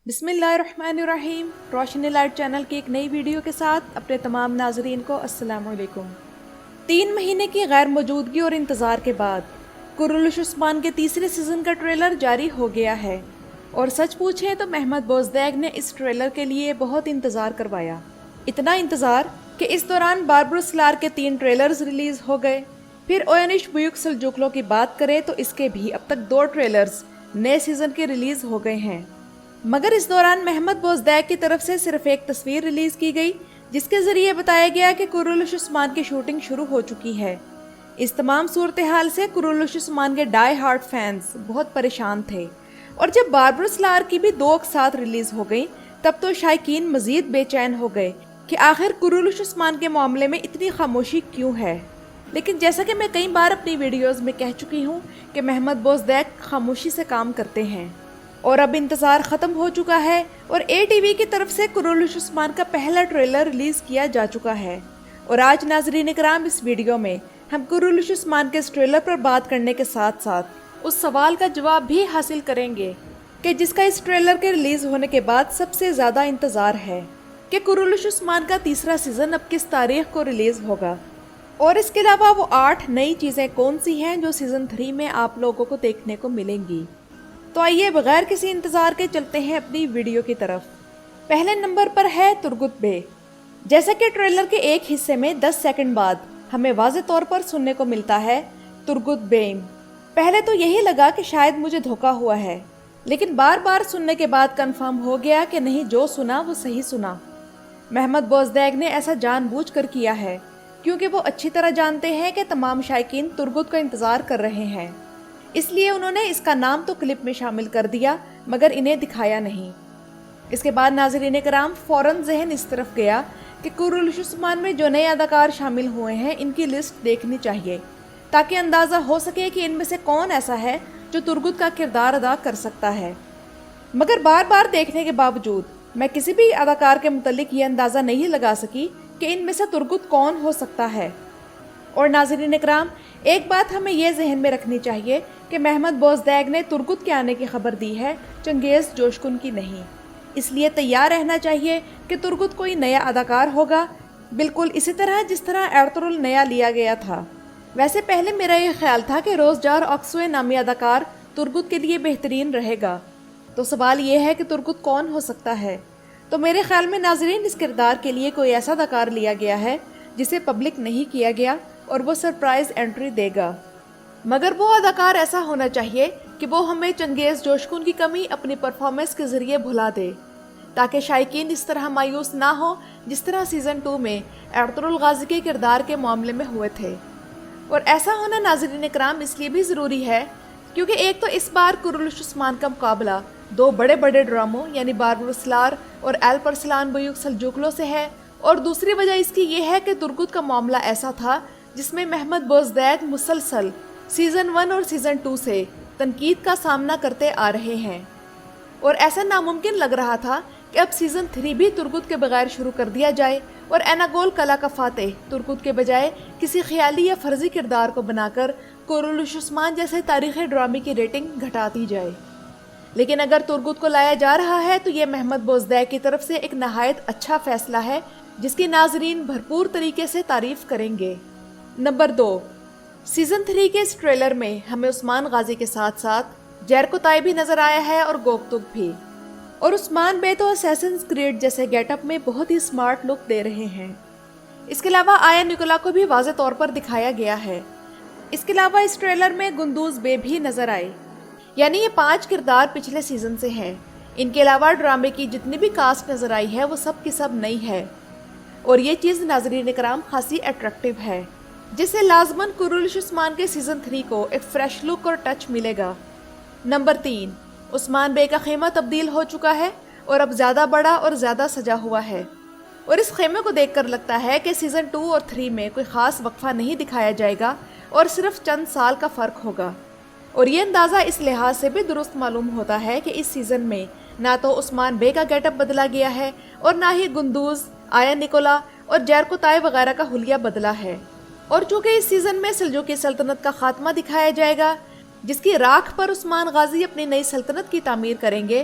بسم اللہ الرحمن الرحیم۔ روشنی لائٹ چینل کی ایک نئی ویڈیو کے ساتھ اپنے تمام ناظرین کو السلام علیکم۔ 3 مہینے کی غیر موجودگی اور انتظار کے بعد قرولش عثمان کے تیسرے سیزن کا ٹریلر جاری ہو گیا ہے، اور سچ پوچھیں تو محمد بوزدیگ نے اس ٹریلر کے لیے بہت انتظار کروایا۔ اتنا انتظار کہ اس دوران باربروس لار کے 3 ٹریلرز ریلیز ہو گئے۔ پھر اوینش بیوک سلجوکلو کی بات کریں تو اس کے بھی اب تک 2 ٹریلرز نئے سیزن کے ریلیز ہو گئے ہیں، مگر اس دوران محمد بوزدیگ کی طرف سے صرف ایک تصویر ریلیز کی گئی جس کے ذریعے بتایا گیا کہ قرولش عثمان کی شوٹنگ شروع ہو چکی ہے۔ اس تمام صورتحال سے قرولش عثمان کے ڈائی ہارڈ فینز بہت پریشان تھے، اور جب باربروس لار کی بھی 2 ساتھ ریلیز ہو گئی تب تو شائقین مزید بے چین ہو گئے کہ آخر قرولش عثمان کے معاملے میں اتنی خاموشی کیوں ہے۔ لیکن جیسا کہ میں کئی بار اپنی ویڈیوز میں کہہ چکی ہوں کہ محمد بوزدیگ خاموشی سے کام کرتے ہیں، اور اب انتظار ختم ہو چکا ہے اور اے ٹی وی کی طرف سے قرولش عثمان کا پہلا ٹریلر ریلیز کیا جا چکا ہے۔ اور آج ناظرین اکرام اس ویڈیو میں ہم قرولش عثمان کے اس ٹریلر پر بات کرنے کے ساتھ ساتھ اس سوال کا جواب بھی حاصل کریں گے کہ جس کا اس ٹریلر کے ریلیز ہونے کے بعد سب سے زیادہ انتظار ہے، کہ قرولش عثمان کا تیسرا سیزن اب کس تاریخ کو ریلیز ہوگا، اور اس کے علاوہ وہ 8 نئی چیزیں کون سی ہیں جو سیزن 3 میں آپ لوگوں کو دیکھنے کو ملیں گی۔ تو آئیے بغیر کسی انتظار کے چلتے ہیں اپنی ویڈیو کی طرف۔ پہلے نمبر پر ہے ترگت بے۔ جیسا کہ ٹریلر کے ایک حصے میں 10 سیکنڈ بعد ہمیں واضح طور پر سننے کو ملتا ہے ترگت بیم۔ پہلے تو یہی لگا کہ شاید مجھے دھوکا ہوا ہے، لیکن بار بار سننے کے بعد کنفرم ہو گیا کہ نہیں، جو سنا وہ صحیح سنا۔ محمد بوزدیگ نے ایسا جان بوجھ کر کیا ہے کیونکہ وہ اچھی طرح جانتے ہیں کہ تمام شائقین ترگت کا انتظار کر رہے ہیں، اس لیے انہوں نے اس کا نام تو کلپ میں شامل کر دیا مگر انہیں دکھایا نہیں۔ اس کے بعد ناظرین کرام فوراً ذہن اس طرف گیا کہ قرولش عثمان میں جو نئے اداکار شامل ہوئے ہیں ان کی لسٹ دیکھنی چاہیے تاکہ اندازہ ہو سکے کہ ان میں سے کون ایسا ہے جو ترگت کا کردار ادا کر سکتا ہے۔ مگر بار بار دیکھنے کے باوجود میں کسی بھی اداکار کے متعلق یہ اندازہ نہیں لگا سکی کہ ان میں سے ترگت کون ہو سکتا ہے۔ اور ناظرین اکرام ایک بات ہمیں یہ ذہن میں رکھنی چاہیے کہ محمد بوزدیگ نے ترگت کے آنے کی خبر دی ہے، چنگیز جوشکن کی نہیں، اس لیے تیار رہنا چاہیے کہ ترگت کوئی نیا اداکار ہوگا، بالکل اسی طرح جس طرح ایرطغرل نیا لیا گیا تھا۔ ویسے پہلے میرا یہ خیال تھا کہ روزجار اکسوے نامی اداکار ترگت کے لیے بہترین رہے گا، تو سوال یہ ہے کہ ترگت کون ہو سکتا ہے؟ تو میرے خیال میں ناظرین اس کردار کے لیے کوئی ایسا اداکار لیا گیا ہے جسے پبلک نہیں کیا گیا اور وہ سرپرائز انٹری دے گا، مگر وہ اداکار ایسا ہونا چاہیے کہ وہ ہمیں چنگیز جوشکن کی کمی اپنی پرفارمنس کے ذریعے بھلا دے، تاکہ شائقین اس طرح مایوس نہ ہو جس طرح سیزن 2 میں ایرطغرل غازی کے کردار کے معاملے میں ہوئے تھے۔ اور ایسا ہونا ناظرین اکرام اس لیے بھی ضروری ہے کیونکہ ایک تو اس بار قرولش عثمان کا مقابلہ 2 بڑے بڑے ڈراموں یعنی باربروس لار اور ایلپرسلان بیوک سلجوکلو سے ہے، اور دوسری وجہ اس کی یہ ہے کہ ترگت کا معاملہ ایسا تھا جس میں محمد بوزدیگ مسلسل سیزن 1 اور سیزن 2 سے تنقید کا سامنا کرتے آ رہے ہیں، اور ایسا ناممکن لگ رہا تھا کہ اب سیزن 3 بھی ترگت کے بغیر شروع کر دیا جائے اور ایناگول کلا کا فاتح ترگت کے بجائے کسی خیالی یا فرضی کردار کو بنا کر قرولش عثمان جیسے تاریخی ڈرامے کی ریٹنگ گھٹا دی جائے۔ لیکن اگر ترگت کو لایا جا رہا ہے تو یہ محمد بوزدیگ کی طرف سے ایک نہایت اچھا فیصلہ ہے جس کی ناظرین بھرپور طریقے سے تعریف کریں گے۔ نمبر 2، سیزن 3 کے اس ٹریلر میں ہمیں عثمان غازی کے ساتھ ساتھ جیرکو تائی بھی نظر آیا ہے اور گوکتک بھی، اور عثمان بے تو اسیسنز کریڈ جیسے گیٹ اپ میں بہت ہی سمارٹ لک دے رہے ہیں۔ اس کے علاوہ آیا نکولا کو بھی واضح طور پر دکھایا گیا ہے۔ اس کے علاوہ اس ٹریلر میں گندوز بے بھی نظر آئے، یعنی یہ 5 کردار پچھلے سیزن سے ہیں۔ ان کے علاوہ ڈرامے کی جتنی بھی کاسٹ نظر آئی ہے وہ سب کی سب نئی ہے، اور یہ چیز ناظرین اکرام خاصی اٹریکٹیو ہے، جس سے لازماً قرولش عثمان کے سیزن 3 کو ایک فریش لک اور ٹچ ملے گا۔ نمبر 3، عثمان بے کا خیمہ تبدیل ہو چکا ہے اور اب زیادہ بڑا اور زیادہ سجا ہوا ہے، اور اس خیمے کو دیکھ کر لگتا ہے کہ سیزن 2 اور 3 میں کوئی خاص وقفہ نہیں دکھایا جائے گا اور صرف چند سال کا فرق ہوگا، اور یہ اندازہ اس لحاظ سے بھی درست معلوم ہوتا ہے کہ اس سیزن میں نہ تو عثمان بے کا گیٹ اپ بدلا گیا ہے اور نہ ہی گندوز، آیا نکولا اور جیرکو تائی وغیرہ کا حلیہ بدلا ہے، اور چونکہ اس سیزن میں سلجوکی سلطنت کا خاتمہ دکھایا جائے گا جس کی راکھ پر عثمان غازی اپنی نئی سلطنت کی تعمیر کریں گے،